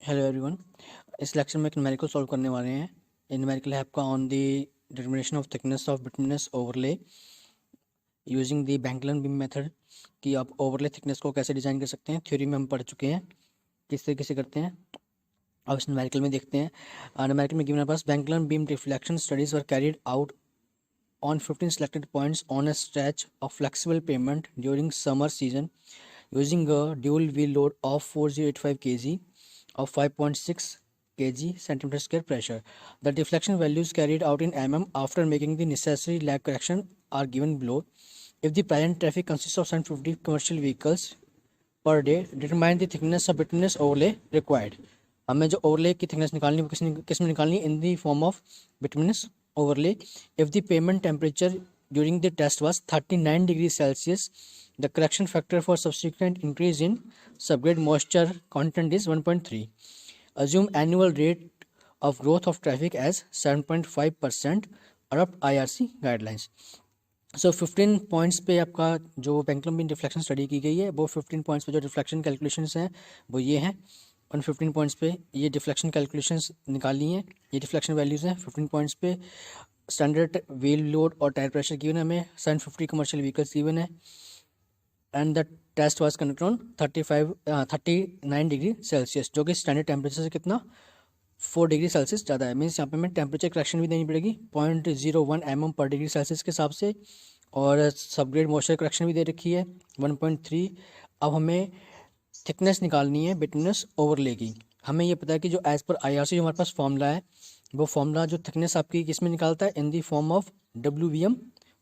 Hello everyone. इस lecture में एक न्यूमेरिकल सॉल्व करने वाले हैं। ये न्यूमेरिकल है आपका on the determination of thickness of bituminous overlay using the Benkelman beam method कि आप ओवरले थिकनेस को कैसे डिजाइन कर सकते हैं। थ्योरी में हम पढ़ चुके हैं किस तरीके से करते हैं। अब इस न्यूमेरिकल में देखते हैं। न्यूमेरिकल में गिवन हमारे पास Benkelman beam reflection studies were carried out on 15 selected points on a stretch of flexible pavement during summer season using a dual wheel load of 4085 kg of 5.6 kg centimeter square pressure. The deflection values carried out in mm after making the necessary lag correction are given below. If the present traffic consists of 750 commercial vehicles per day, determine the thickness of bituminous overlay required. हमें जो overlay की thickness निकालनी है वो किस में निकालनी है? In the form of bituminous overlay. If the pavement temperature during the test was 39 degrees Celsius, the correction factor for subsequent increase in subgrade moisture content is 1.3. Assume annual rate of growth of traffic as 7.5%. Adopt IRC guidelines. So 15 points पे आपका जो pendulum beam deflection study की गई है वो 15 points पे जो deflection calculations हैं वो ये हैं। उन 15 पॉइंट्स पे ये डिफ्लेक्शन कैलकुलेशंस निकाली हैं। ये डिफ्लेक्शन वैल्यूज़ हैं 15 पॉइंट्स पे। स्टैंडर्ड व्हील लोड और टायर प्रेशर गिवन है हमें। 750 कमर्शियल व्हीकल्स गिवन है and the test was conducted on 39 degree Celsius, जो कि स्टैंडर्ड टेम्परेचर से कितना 4 डिग्री सेल्सियस ज़्यादा है। मीन्स यहाँ पे हमें टेम्परेचर करेक्शन भी देनी पड़ेगी 0.01 mm पर डिग्री सेल्सियस के हिसाब से, और सबग्रेड मॉइस्चर करेक्शन भी दे रखी है 1.3। अब हमें थिकनेस निकालनी है बिटुमिनस ओवरले की। हमें ये पता है कि जो एज पर IRC जो हमारे पास फॉर्मूला है वो फॉर्मूला जो थिकनेस आपकी किस में निकालता है? In the form of WVM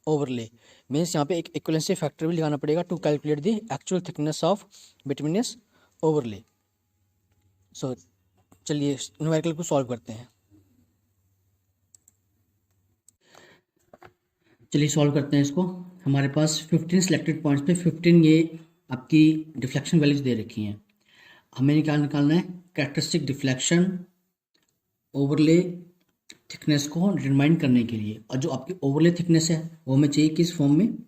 overlay. Means यहाँ पे एक इक्वलेंसी फैक्टर भी लगाना पड़ेगा to calculate the actual thickness of bituminous overlay. So चलिए न्यूमेरिकल को सॉल्व करते हैं। चलिए सॉल्व करते हैं इसको। हमारे पास 15 सिलेक्टेड पॉइंट्स पे 15 ये आपकी डिफ्लेक्शन वैल्यूज दे रखी हैं। हमें निकालना है कैरेक्टरिस्टिक डिफ्लेक्शन ओवरले थिकनेस को डिटरमाइन करने के लिए। और जो आपकी ओवरले थिकनेस है वो हमें चाहिए किस फॉर्म में?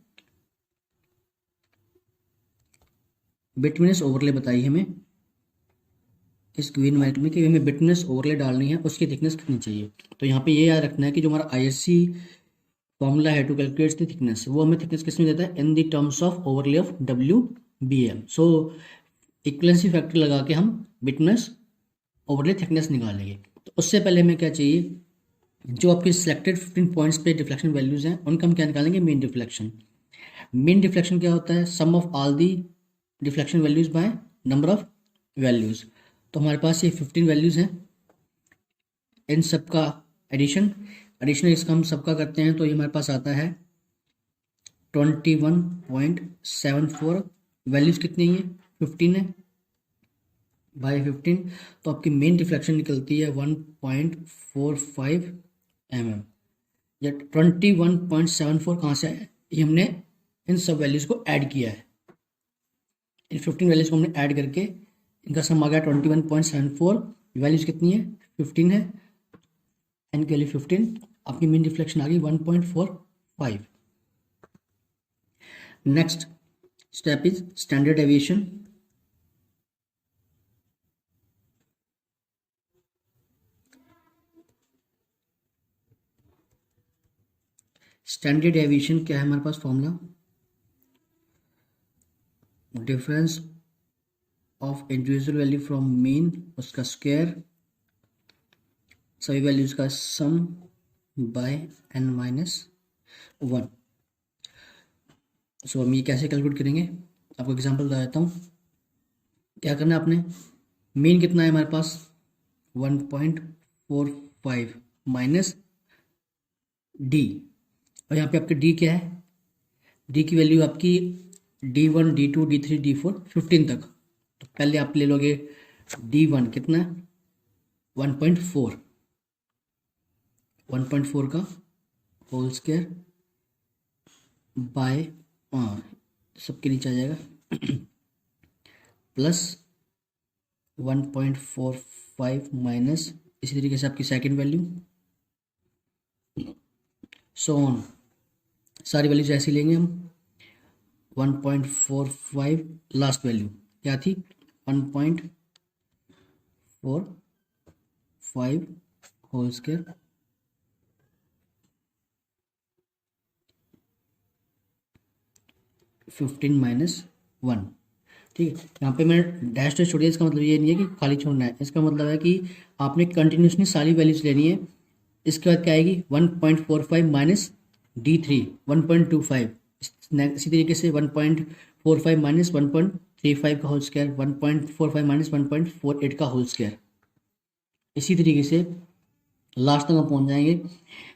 बिटुमिनस ओवरले बताइए हमें इस गिवन न्यूमेरिकल में कि हमें बिटुमिनस ओवरले डालनी है, उसकी थिकनेस कितनी चाहिए। तो यहाँ पे ये याद रखना है कि जो हमारा IRC फॉर्मूला है टू कैलकुलेट द थिकनेस, वो हमें थिकनेस किस में देता है? In the terms of overlay of WBM। So equivalency factor लगा के हम बिटुमिनस ओवरले थिकनेस निकालेंगे। तो उससे पहले हमें क्या चाहिए? जो आपके सिलेक्टेड 15 पॉइंट्स पे डिफ्लेक्शन वैल्यूज हैं उनका हम क्या निकालेंगे? Mean deflection. मीन डिफ्लेक्शन क्या होता है? Sum of all the deflection values by number of values. तो हमारे पास ये 15 वैल्यूज हैं, इन सबका एडिशन इसका हम सबका करते हैं तो ये हमारे पास आता है 21.74। वैल्यूज कितनी है? 15 है बाय 15, तो आपकी मेन डिफ्लेक्शन निकलती है 1.45 mm। या 21.74 कहाँ से है? ये हमने इन सब वैल्यूज को ऐड किया है। इन 15 वैल्यूज को हमने ऐड करके इनका सम आ गया 21.74। वैल्यूज कितनी है? 15 है, एन की वैल्यू 15। आपकी मीन डिफ्लेक्शन आ गई 1.45। Next step is standard deviation. Standard deviation क्या है हमारे पास? Formula difference of individual value from mean, उसका स्क्वायर, सभी वैल्यूज का सम बाय n-1। सो हम ये कैसे कैलकुलेट करेंगे? आपको एग्जांपल बता देता हूँ। क्या करना है आपने? मीन कितना है हमारे पास? 1.45 माइनस डी, और यहाँ पे आपकी डी क्या है? डी की वैल्यू आपकी D1 D2 D3 D4 15 तक। तो पहले आप ले लोगे D1 कितना? 1.4 का होल स्क्वायर बाय सबके नीचे आ जाएगा प्लस 1.45 माइनस, इसी तरीके से आपकी सेकंड वैल्यू, सो ऑन सारी वैल्यूज ऐसे लेंगे हम। 1.45 लास्ट वैल्यू क्या थी? 5 होल स्क्वायर 15 माइनस 1। ठीक है, यहाँ पे मैंने डैश डैश छोड़ी है, इसका मतलब ये नहीं है कि खाली छोड़ना है, इसका मतलब है कि आपने कंटिन्यूसली सारी वैल्यूज लेनी है। इसके बाद क्या आएगी 1.45 माइनस D3 1.25, इसी तरीके से 1.45 माइनस 1.35 का होल स्क्वायर 1.45 माइनस 1.48 का होल स्क्वायर। इसी तरीके से लास्ट तक हम पहुंच जाएंगे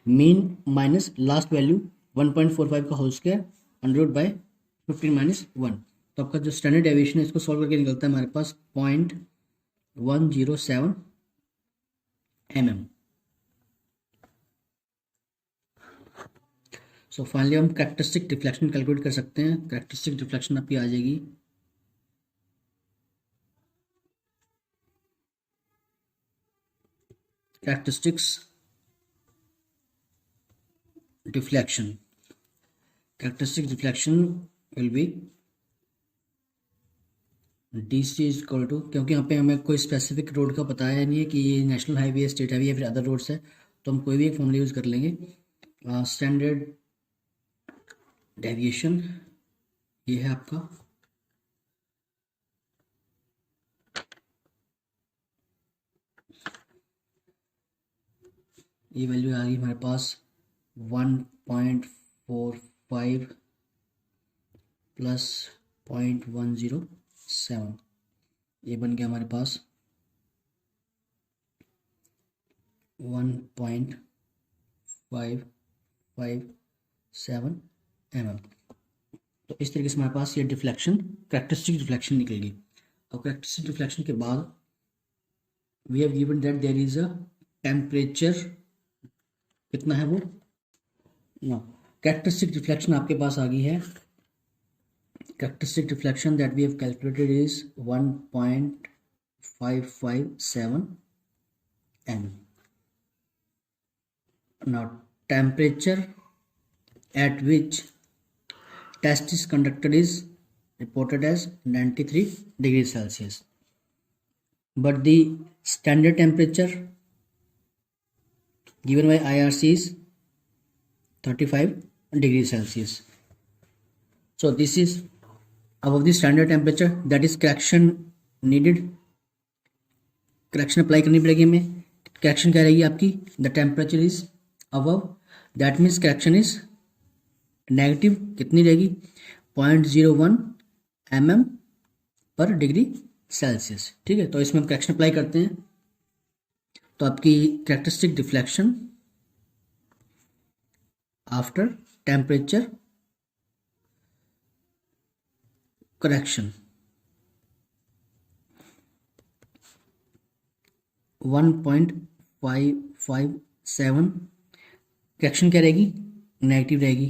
मीन माइनस लास्ट वैल्यू 1.45 का whole square under by 15 minus 1। तो आपका जो स्टैंडर्ड डेविएशन है इसको सॉल्व करके निकलता है हमारे पास 0.107 mm। सो फाइनली हम कैरेक्टरिस्टिक डिफ्लेक्शन कैलकुलेट कर सकते हैं। कैरेक्टरिस्टिक डिफ्लेक्शन आपकी आ जाएगी characteristics deflection will be DC is equal to, क्योंकि यहाँ पे हमें कोई स्पेसिफिक रोड का बताया नहीं है कि ये नेशनल हाईवे है, स्टेट हाईवे या फिर अदर रोड्स है, तो हम कोई भी एक फॉर्मूला यूज़ कर लेंगे। स्टैंडर्ड डेविएशन ये है आपका ये वैल्यू आ गई हमारे पास 1.45 प्लस 0.107, ये बन गया हमारे पास 1.557 mm। तो इस तरीके से हमारे पास ये डिफ्लेक्शन कैरेक्टरिस्टिक डिफ्लेक्शन निकलेगी। अब कैरेक्टरिस्टिक डिफ्लेक्शन के बाद we have given that there is a temperature, कितना है वो ना, कैरेक्टरिस्टिक डिफ्लेक्शन आपके पास आ गई है। Characteristic deflection that we have calculated is 1.557 m। now temperature at which test is conducted is reported as 93 degrees Celsius, but the standard temperature given by IRC is 35 degrees Celsius. So this is above the standard temperature, that is correction needed, correction apply करनी पड़ेगी हमें। correction क्या रहेगी आपकी, the temperature is above, that means correction is negative कितनी रहेगी 0.01 mm पर degree Celsius. ठीक है, तो इसमें हम करेक्शन अप्लाई करते हैं, तो आपकी characteristic deflection after temperature correction 1.557, correction क्या रहेगी नेगेटिव रहेगी,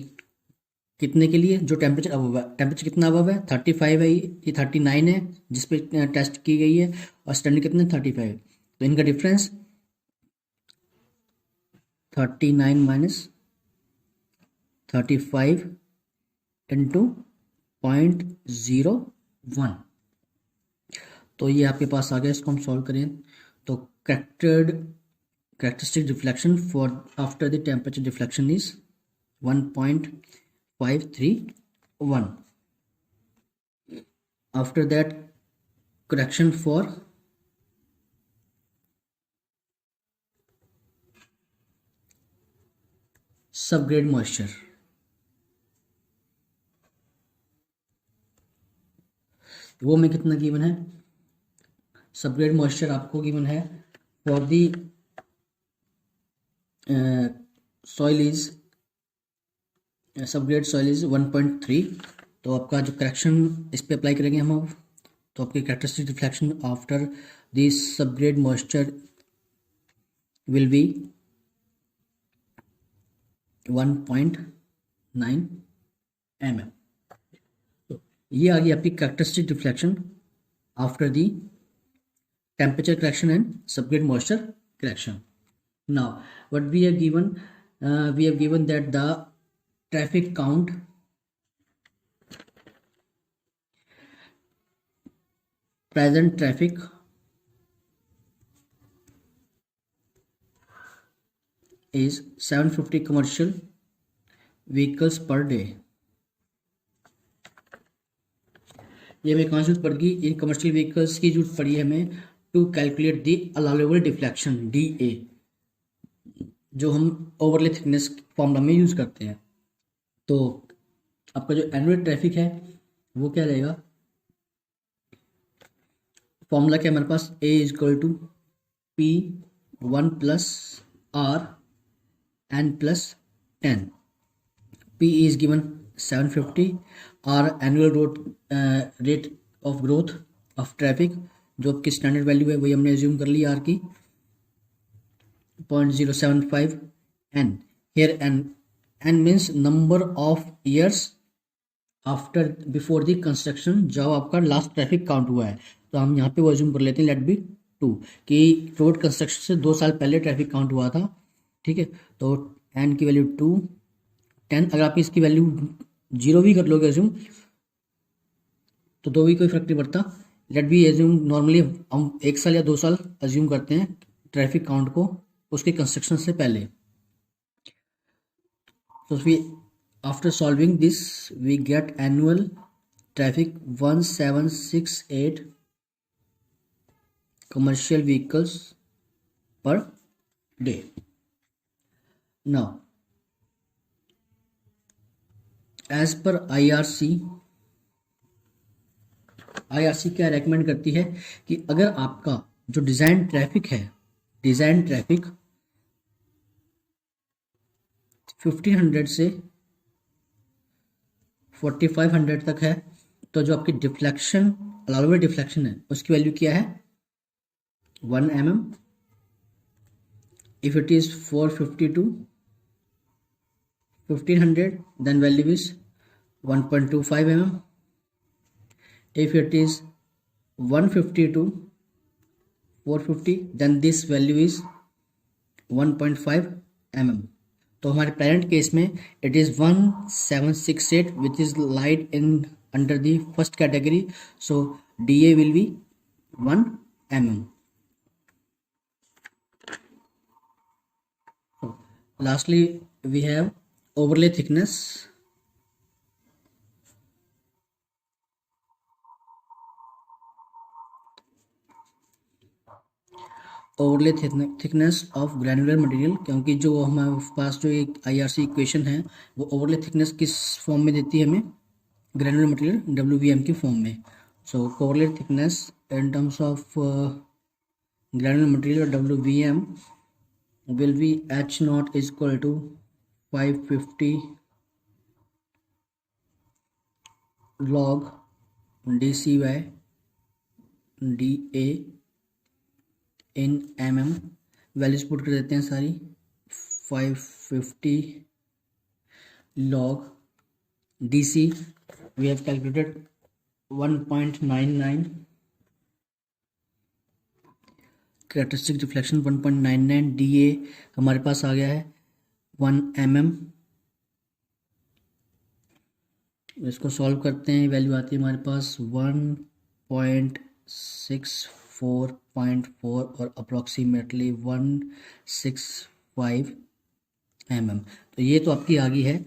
कितने के लिए, जो टेम्परेचर अबव है, टेम्परेचर कितना अबव है 35 है, ये 39 है जिस पे टेस्ट की गई है, और स्टैंडर्ड कितने 35, तो इनका डिफरेंस 39 माइनस 35 इंटू 0.01, तो ये आपके पास आ गया। इसको हम सॉल्व करें तो characteristic deflection for after the temperature deflection is 1.531। after that correction for subgrade moisture, वो में कितना गिवन है, सबग्रेड मॉइस्चर आपको गिवन है for the soil is subgrade soil is 1.3। तो आपका जो करेक्शन इस पे अप्लाई करेंगे हम अब, तो आपकी characteristic deflection after this subgrade moisture will be 1.9 mm। तो ये आ गई आपकी characteristic deflection after the temperature correction and subgrade moisture correction. Now what we have given, that the traffic count present traffic is 750 commercial vehicles per day। ये हमें कहाँ से जरूरत पड़ेगी, इन कमर्शियल व्हीकल्स की जरूरत पड़ी है हमें to calculate the allowable deflection DA, जो हम ओवरले थिकनेस फॉर्मूला में यूज करते हैं। तो आपका जो एनुअल ट्रैफिक है वो क्या रहेगा, फॉर्मूला क्या हमारे पास, A is equal to P1 plus R(n+10). P is given 750, R annual rate of growth of traffic, जो आपकी स्टैंडर्ड वैल्यू है वही हमने एज्यूम कर ली R की 0.075 N। Here N means number of years after before the construction, जब आपका last traffic count हुआ है। तो हम यहाँ पे वो एज्यूम कर लेते हैं लेट बी 2, कि रोड कंस्ट्रक्शन से 2 साल पहले ट्रैफिक काउंट हुआ था, ठीक है। तो N की वैल्यू 2, 10, अगर आप इसकी वैल्यू 0 भी कर लोगे एज्यूम तो भी कोई फर्क नहीं पड़ता। लेट बी एज्यूम, नॉर्मली हम 1 साल या 2 साल एज्यूम करते हैं ट्रैफिक काउंट को उसके कंस्ट्रक्शन से पहले। तो we after solving this we get annual traffic 1768 commercial vehicles per day। Now as per IRC क्या रेकमेंड करती है कि अगर आपका जो डिजाइन ट्रैफिक है, डिजाइन ट्रैफिक 1500 से 4500 तक है, तो जो आपकी डिफ्लेक्शन अलाउेबल डिफ्लेक्शन है उसकी वैल्यू क्या है 1 mm। if it is 450 to 1500 then value is 1.25 mm। if it is 150 to 450 then this value is 1.5 mm। तो हमारे पेरेंट केस में it is 1768 which is lied in under the first category, so DA will be 1 mm। Lastly we have overlay thickness। Overlay thickness of granular material, क्योंकि जो हमारे पास जो एक IRC equation है वो ओवरले थिकनेस किस form में देती है हमें, ग्रैनुलर मटेरियल WVM की फॉर्म में। So overlay thickness in terms of granular material WVM will be H0 is equal to 550 log DC by DA in mm। Values put कर देते हैं सारी, 550 log DC we have calculated 1.99, characteristic reflection 1.99, DA हमारे पास आ गया है 1 mm। इसको solve करते हैं, वैल्यू आती है हमारे पास 1.64.4 और अप्रॉक्सीमेटली 165 mm। तो ये तो आपकी आ गई है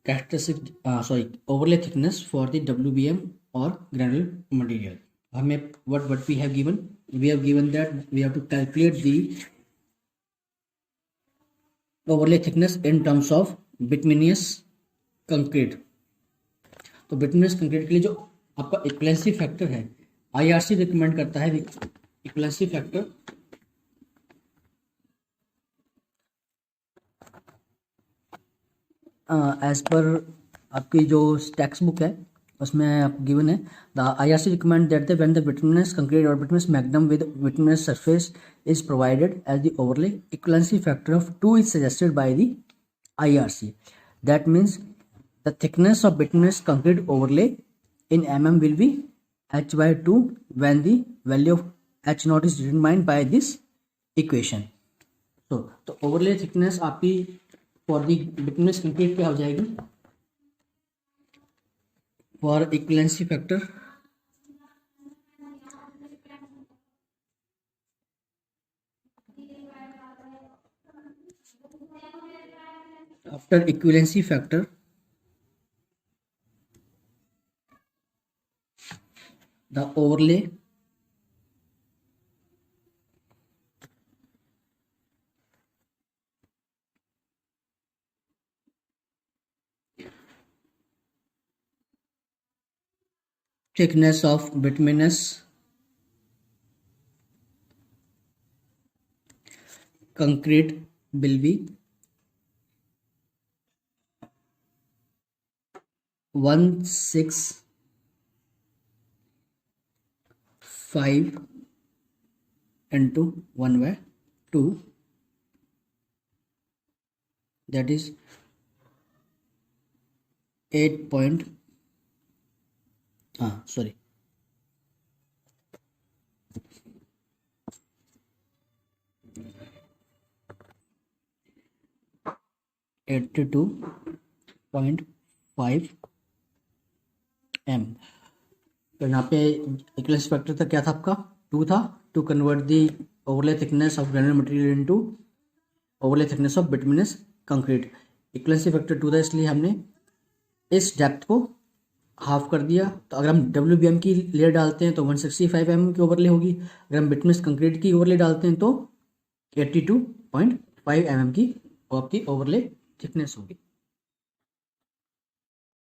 characteristic overlay thickness for the WBM और ग्रैनुलर मटेरियल। हमें what we have given, we have given that we have to calculate the overlay thickness in terms of bituminous concrete। तो bituminous concrete के लिए जो आपका इक्विवेलेंसी फैक्टर है IRC recommend करता है इक्विवेलेंसी फैक्टर एज पर आपकी जो टेक्स्ट बुक है उसमें आप गिवन है the IRC recommend that when the bituminous concrete or bituminous magnum with bituminous surface is provided as the overlay, equivalency factor of 2 is suggested by the IRC। that means the thickness of bituminous concrete overlay in mm will be h/2 when the value of H0 is determined by this equation। तो overlay thickness आपकी for the bituminous concrete क्या हो जाएगी, for equivalency factor After equivalency factor, the overlay thickness of bituminous concrete will be 165 into 1/2, that is 8 point, sorry, 82.5 m। तो यहाँ पे equivalence factor था क्या था आपका 2 था, to convert the overlay thickness of granular material into overlay thickness of bituminous concrete. Equivalency factor 2 था, इसलिए हमने इस डेप्थ को हाफ कर दिया। तो अगर हम WBM की लेयर डालते हैं तो 165 mm की ओवरले होगी, अगर हम बिटुमिनस कंक्रीट की ओवरले डालते हैं तो 82.5 mm की आपकी ओवरले थिकनेस होगी।